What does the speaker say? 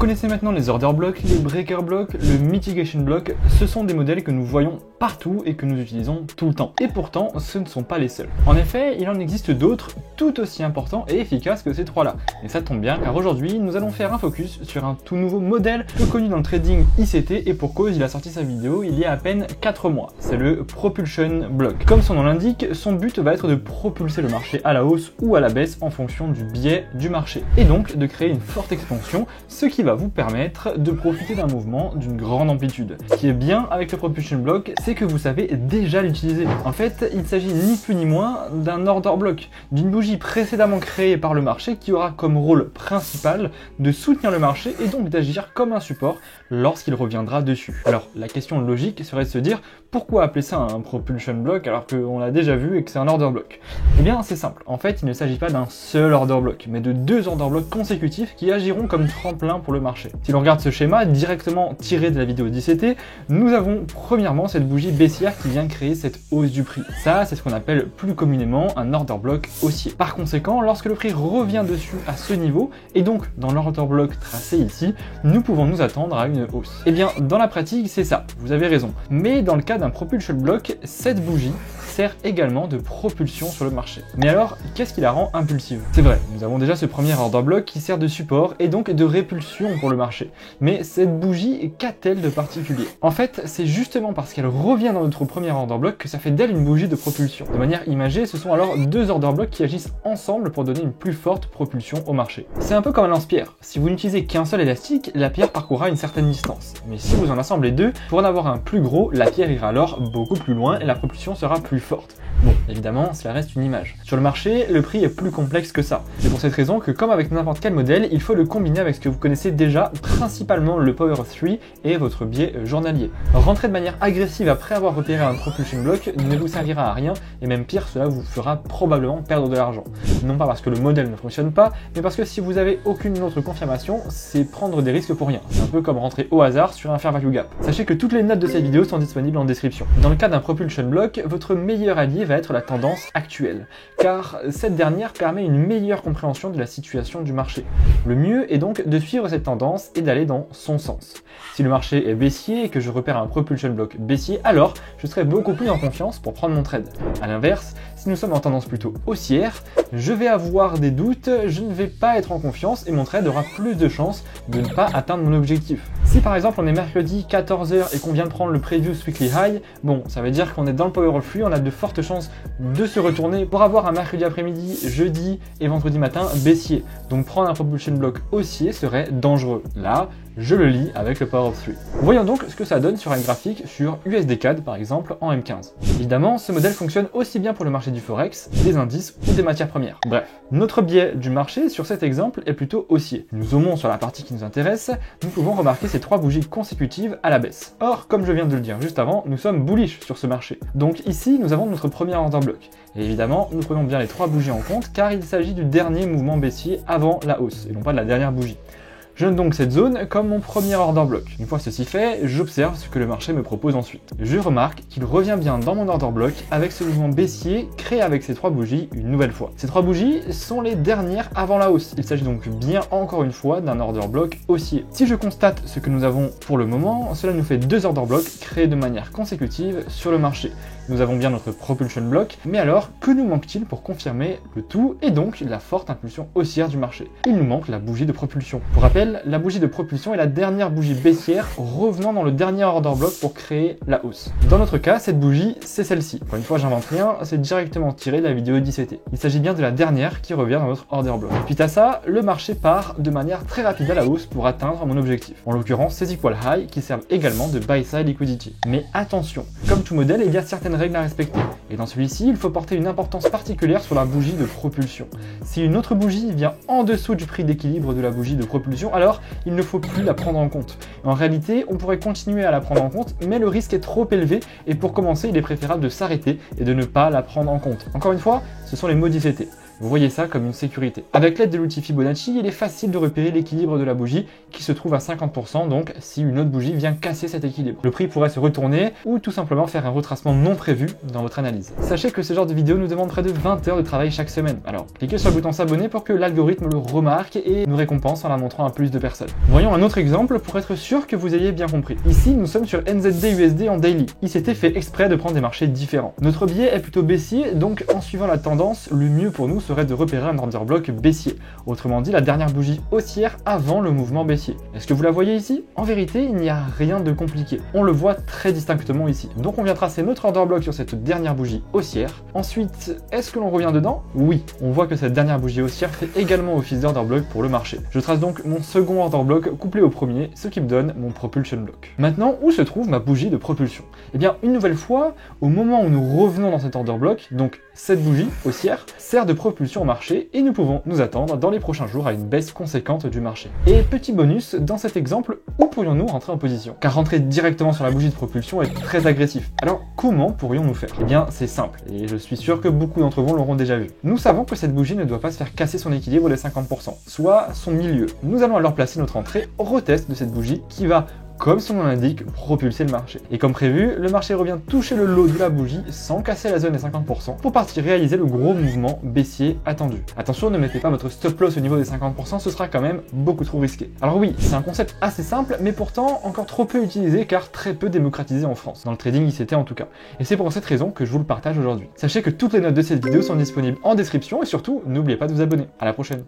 connaissez maintenant les order blocks, les breaker blocks, le mitigation block, ce sont des modèles que nous voyons partout et que nous utilisons tout le temps. Et pourtant, ce ne sont pas les seuls. En effet, il en existe d'autres tout aussi importants et efficaces que ces trois-là. Et ça tombe bien car aujourd'hui, nous allons faire un focus sur un tout nouveau modèle peu connu dans le trading ICT et pour cause, il a sorti sa vidéo il y a à peine 4 mois. C'est le Propulsion Block. Comme son nom l'indique, son but va être de propulser le marché à la hausse ou à la baisse en fonction du biais du marché. Et donc de créer une forte expansion, ce qui va vous permettre de profiter d'un mouvement d'une grande amplitude. Ce qui est bien avec le Propulsion Block, c'est que vous savez déjà l'utiliser. En fait, il s'agit ni plus ni moins d'un order block, d'une bougie précédemment créée par le marché qui aura comme rôle principal de soutenir le marché et donc d'agir comme un support lorsqu'il reviendra dessus. Alors la question logique serait de se dire pourquoi appeler ça un Propulsion Block alors qu'on l'a déjà vu et que c'est un order block? Eh bien c'est simple, en fait il ne s'agit pas d'un seul order block, mais de deux order blocks consécutifs qui agiront comme tremplin pour le marché. Si l'on regarde ce schéma directement tiré de la vidéo d'ICT, nous avons premièrement cette bougie baissière qui vient créer cette hausse du prix. Ça c'est ce qu'on appelle plus communément un order block haussier. Par conséquent, lorsque le prix revient dessus à ce niveau, et donc dans l'order block tracé ici, nous pouvons nous attendre à une hausse. Eh bien dans la pratique c'est ça, vous avez raison. Mais dans le cas d'un Propulsion Block, cette bougie sert également de propulsion sur le marché. Mais alors, qu'est-ce qui la rend impulsive? C'est vrai, nous avons déjà ce premier order block qui sert de support et donc de répulsion pour le marché. Mais cette bougie, qu'a-t-elle de particulier? En fait, c'est justement parce qu'elle revient dans notre premier order block que ça fait d'elle une bougie de propulsion. De manière imagée, ce sont alors deux order blocks qui agissent ensemble pour donner une plus forte propulsion au marché. C'est un peu comme un lance-pierre. Si vous n'utilisez qu'un seul élastique, la pierre parcourra une certaine distance. Mais si vous en assemblez deux, pour en avoir un plus gros, la pierre ira alors beaucoup plus loin et la propulsion sera plus forte. Bon, évidemment, cela reste une image. Sur le marché, le prix est plus complexe que ça. C'est pour cette raison que, comme avec n'importe quel modèle, il faut le combiner avec ce que vous connaissez déjà, principalement le Power of 3 et votre biais journalier. Rentrer de manière agressive après avoir repéré un Propulsion Block ne vous servira à rien, et même pire, cela vous fera probablement perdre de l'argent. Non pas parce que le modèle ne fonctionne pas, mais parce que si vous avez aucune autre confirmation, c'est prendre des risques pour rien. C'est un peu comme rentrer au hasard sur un fair value gap. Sachez que toutes les notes de cette vidéo sont disponibles en description. Dans le cas d'un Propulsion Block, votre meilleur allié va être la tendance actuelle, car cette dernière permet une meilleure compréhension de la situation du marché. Le mieux est donc de suivre cette tendance et d'aller dans son sens. Si le marché est baissier et que je repère un Propulsion Block baissier, alors je serai beaucoup plus en confiance pour prendre mon trade. A l'inverse, si nous sommes en tendance plutôt haussière, je vais avoir des doutes, je ne vais pas être en confiance et mon trade aura plus de chances de ne pas atteindre mon objectif. Si par exemple on est mercredi 14h et qu'on vient de prendre le Previous Weekly High, bon, ça veut dire qu'on est dans le Power of 3, on a de fortes chances de se retourner pour avoir un mercredi après-midi, jeudi et vendredi matin baissier. Donc prendre un Propulsion Block haussier serait dangereux. Là, je le lis avec le Power of 3. Voyons donc ce que ça donne sur un graphique sur USD-CAD par exemple en M15. Évidemment, ce modèle fonctionne aussi bien pour le marché du Forex, des indices ou des matières premières. Bref, notre biais du marché sur cet exemple est plutôt haussier. Nous zoomons sur la partie qui nous intéresse, nous pouvons remarquer ces trois bougies consécutives à la baisse. Or, comme je viens de le dire juste avant, nous sommes bullish sur ce marché. Donc ici, nous avons notre premier order block. Et évidemment, nous prenons bien les trois bougies en compte car il s'agit du dernier mouvement baissier avant la hausse et non pas de la dernière bougie. Je note donc cette zone comme mon premier order block. Une fois ceci fait, j'observe ce que le marché me propose ensuite. Je remarque qu'il revient bien dans mon order block avec ce mouvement baissier créé avec ces trois bougies une nouvelle fois. Ces trois bougies sont les dernières avant la hausse. Il s'agit donc bien encore une fois d'un order block haussier. Si je constate ce que nous avons pour le moment, cela nous fait deux order blocks créés de manière consécutive sur le marché. Nous avons bien notre Propulsion Block, mais alors que nous manque-t-il pour confirmer le tout et donc la forte impulsion haussière du marché? Il nous manque la bougie de propulsion. Pour rappel, la bougie de propulsion est la dernière bougie baissière revenant dans le dernier order block pour créer la hausse. Dans notre cas, cette bougie, c'est celle-ci. Encore une fois, j'invente rien, c'est directement tiré de la vidéo d'ICT. Il s'agit bien de la dernière qui revient dans notre order block. Suite à ça, le marché part de manière très rapide à la hausse pour atteindre mon objectif. En l'occurrence, ces equal high qui servent également de buy side liquidity. Mais attention, comme tout modèle, il y a certaines règles à respecter. Et dans celui-ci, il faut porter une importance particulière sur la bougie de propulsion. Si une autre bougie vient en dessous du prix d'équilibre de la bougie de propulsion, alors il ne faut plus la prendre en compte. En réalité, on pourrait continuer à la prendre en compte, mais le risque est trop élevé et pour commencer, il est préférable de s'arrêter et de ne pas la prendre en compte. Encore une fois, ce sont les mots d'ICT. Vous voyez ça comme une sécurité. Avec l'aide de l'outil Fibonacci, il est facile de repérer l'équilibre de la bougie qui se trouve à 50%, donc si une autre bougie vient casser cet équilibre. Le prix pourrait se retourner ou tout simplement faire un retracement non prévu dans votre analyse. Sachez que ce genre de vidéo nous demande près de 20 heures de travail chaque semaine. Alors, cliquez sur le bouton s'abonner pour que l'algorithme le remarque et nous récompense en la montrant à plus de personnes. Voyons un autre exemple pour être sûr que vous ayez bien compris. Ici, nous sommes sur NZD-USD en daily. Il s'était fait exprès de prendre des marchés différents. Notre biais est plutôt baissier, donc en suivant la tendance, le mieux pour nous serait de repérer un order block baissier. Autrement dit, la dernière bougie haussière avant le mouvement baissier. Est-ce que vous la voyez ici? En vérité, il n'y a rien de compliqué. On le voit très distinctement ici. Donc on vient tracer notre order block sur cette dernière bougie haussière. Ensuite, est-ce que l'on revient dedans? Oui, on voit que cette dernière bougie haussière fait également office d'order block pour le marché. Je trace donc mon second order block couplé au premier, ce qui me donne mon propulsion block. Maintenant, où se trouve ma bougie de propulsion? Eh bien, une nouvelle fois, au moment où nous revenons dans cet order block, donc cette bougie haussière sert de propulsion au marché et nous pouvons nous attendre dans les prochains jours à une baisse conséquente du marché. Et petit bonus, dans cet exemple, où pourrions-nous rentrer en position? Car rentrer directement sur la bougie de propulsion est très agressif. Alors comment pourrions-nous faire? Eh bien c'est simple, et je suis sûr que beaucoup d'entre vous l'auront déjà vu. Nous savons que cette bougie ne doit pas se faire casser son équilibre des 50%, soit son milieu. Nous allons alors placer notre entrée au retest de cette bougie qui va, comme son nom l'indique, propulser le marché. Et comme prévu, le marché revient toucher le lot de la bougie sans casser la zone des 50% pour partir réaliser le gros mouvement baissier attendu. Attention, ne mettez pas votre stop loss au niveau des 50%, ce sera quand même beaucoup trop risqué. Alors oui, c'est un concept assez simple, mais pourtant encore trop peu utilisé car très peu démocratisé en France. Dans le trading, ICT en tout cas. Et c'est pour cette raison que je vous le partage aujourd'hui. Sachez que toutes les notes de cette vidéo sont disponibles en description et surtout, n'oubliez pas de vous abonner. À la prochaine.